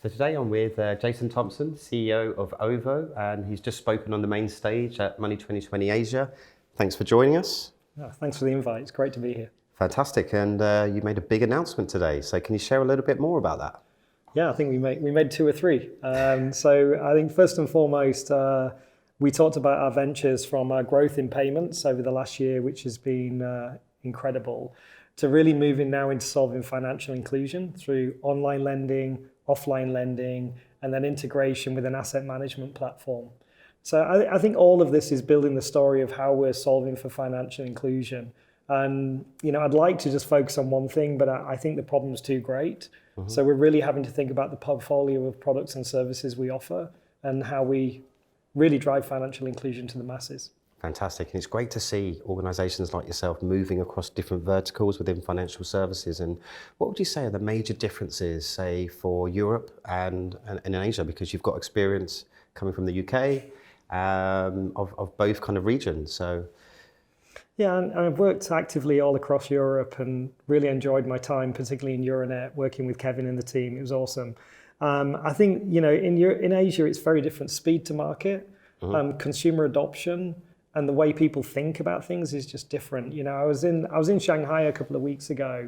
So today I'm with Jason Thompson, CEO of OVO, and he's just spoken on the main stage at Money 2020 Asia. Thanks for joining us. Thanks for the invite. It's great to be here. Fantastic, and you made a big announcement today. So can you share a little bit more about that? Yeah, I think we made two or three. So I think first and foremost, we talked about our ventures from our growth in payments over the last year, which has been incredible, to really moving now into solving financial inclusion through online lending, offline lending, and then integration with an asset management platform. So I think all of this is building the story of how we're solving for financial inclusion. And I'd like to just focus on one thing, but I think the problem's too great. Mm-hmm. So we're really having to think about the portfolio of products and services we offer and how we really drive financial inclusion to the masses. Fantastic, and it's great to see organisations like yourself moving across different verticals within financial services. And what would you say are the major differences, say, for Europe and in Asia? Because you've got experience coming from the UK of both kind of regions. So, yeah, and I've worked actively all across Europe and really enjoyed my time, particularly in Euronet, working with Kevin and the team. It was awesome. I think in Asia it's very different. Speed to market, mm-hmm. Consumer adoption. And the way people think about things is just different. I was in Shanghai a couple of weeks ago,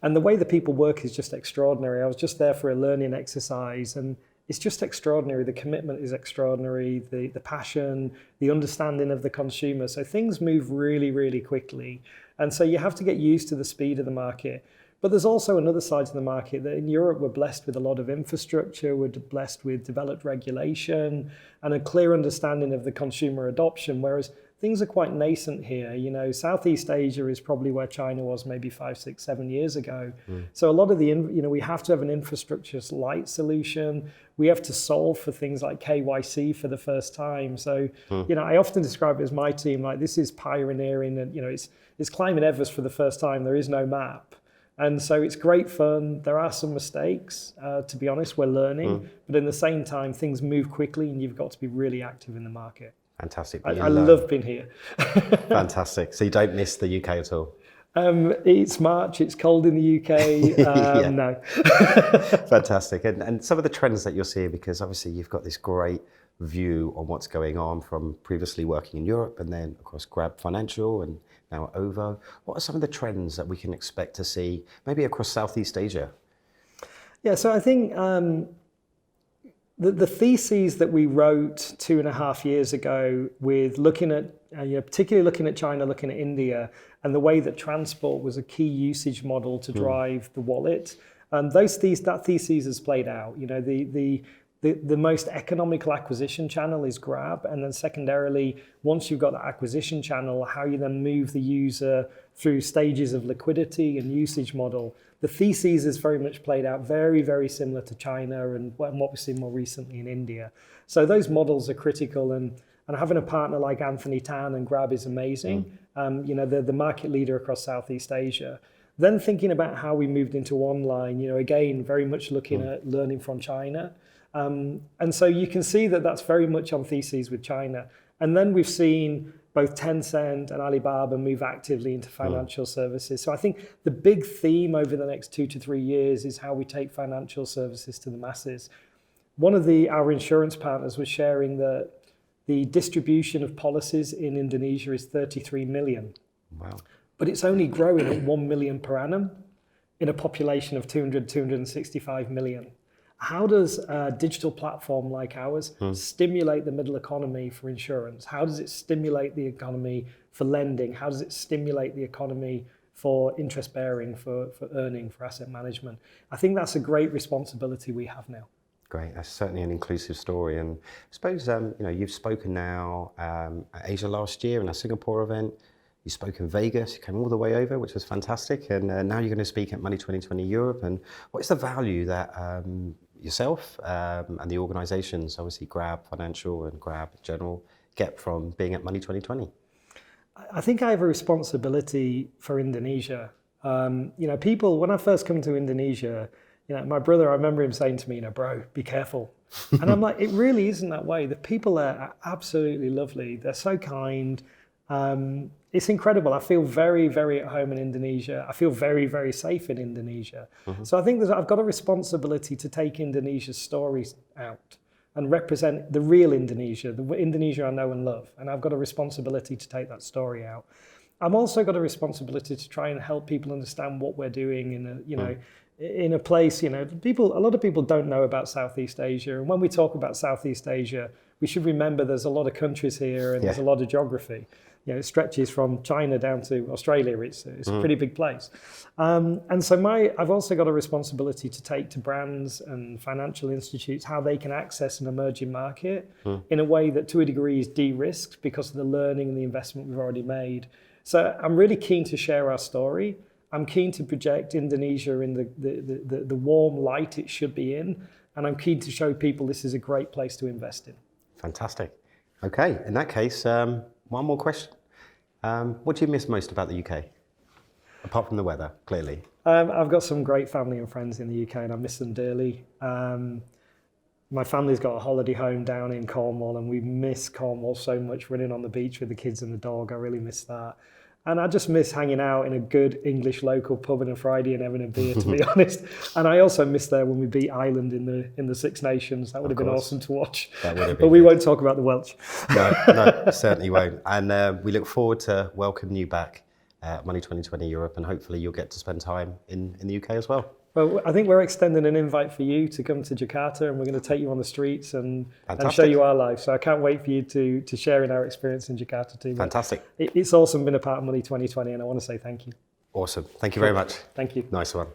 and the way that people work is just extraordinary. I was just there for a learning exercise, and it's just extraordinary. The commitment is extraordinary, the passion, the understanding of the consumer. So things move really, really quickly. And so you have to get used to the speed of the market. But there's also another side to the market that in Europe we're blessed with a lot of infrastructure, we're blessed with developed regulation and a clear understanding of the consumer adoption, whereas things are quite nascent here. Southeast Asia is probably where China was maybe 5, 6, 7 years ago. Mm. So a lot of we have to have an infrastructure light solution. We have to solve for things like KYC for the first time. So, I often describe it as my team, like this is pioneering and, it's climbing Everest for the first time. There is no map. And so it's great fun. There are some mistakes, to be honest, we're learning, but in the same time, things move quickly and you've got to be really active in the market. Fantastic. I love being here. Fantastic. So you don't miss the UK at all? It's March, it's cold in the UK. No. Fantastic. And some of the trends that you're seeing, because obviously you've got this great view on what's going on from previously working in Europe and then, of course, Grab Financial and now at OVO. What are some of the trends that we can expect to see maybe across Southeast Asia? Yeah, so I think the theses that we wrote 2.5 years ago with looking at, particularly looking at China, looking at India, and the way that transport was a key usage model to drive the wallet, that thesis has played out. The most economical acquisition channel is Grab, and then secondarily, once you've got that acquisition channel, how you then move the user through stages of liquidity and usage model. The thesis is very much played out very, very similar to China and what we've seen more recently in India. So those models are critical, and having a partner like Anthony Tan and Grab is amazing. They're the market leader across Southeast Asia. Then thinking about how we moved into online, again, very much looking at learning from China. And so you can see that that's very much on theses with China. And then we've seen both Tencent and Alibaba move actively into financial services. So I think the big theme over the next 2 to 3 years is how we take financial services to the masses. One of our insurance partners was sharing that the distribution of policies in Indonesia is 33 million. Wow. But it's only growing at 1 million per annum in a population of 265 million. How does a digital platform like ours stimulate the middle economy for insurance? How does it stimulate the economy for lending? How does it stimulate the economy for interest bearing, for earning, for asset management? I think that's a great responsibility we have now. Great, that's certainly an inclusive story. And I suppose, you've spoken now at Asia last year in a Singapore event. You spoke in Vegas, you came all the way over, which was fantastic. And now you're going to speak at Money 2020 Europe. And what is the value that yourself and the organisations, obviously Grab Financial and Grab in general, get from being at Money 2020? I think I have a responsibility for Indonesia. People, when I first come to Indonesia, my brother, I remember him saying to me, bro, be careful. And I'm like, it really isn't that way. The people there are absolutely lovely. They're so kind. it's incredible. I feel very, very at home in Indonesia. I feel very, very safe in Indonesia. So I think I've got a responsibility to take Indonesia's stories out and represent the real Indonesia, the Indonesia I know and love. And I've got a responsibility to take that story out. I've also got a responsibility to try and help people understand what we're doing in a place, a lot of people don't know about Southeast Asia. And when we talk about Southeast Asia, we should remember there's a lot of countries here and there's a lot of geography. It stretches from China down to Australia. It's a pretty big place. And so I've also got a responsibility to take to brands and financial institutes how they can access an emerging market in a way that to a degree is de-risked because of the learning and the investment we've already made. So I'm really keen to share our story. I'm keen to project Indonesia in the warm light it should be in. And I'm keen to show people this is a great place to invest in. Fantastic. Okay, in that case, one more question. What do you miss most about the UK? Apart from the weather, clearly. I've got some great family and friends in the UK and I miss them dearly. My family's got a holiday home down in Cornwall and we miss Cornwall so much, running on the beach with the kids and the dog. I really miss that. And I just miss hanging out in a good English local pub on a Friday and having a beer, to be honest. And I also miss there when we beat Ireland in the Six Nations. That would have been awesome to watch. That would have been but we won't talk about the Welsh. No, certainly won't. And we look forward to welcoming you back at Money 2020 Europe, and hopefully you'll get to spend time in the UK as well. Well, I think we're extending an invite for you to come to Jakarta, and we're going to take you on the streets and show you our life. So I can't wait for you to share in our experience in Jakarta too. Fantastic. It's awesome being a part of Money 2020, and I want to say thank you. Awesome. Thank you very much. Thank you. Nice one.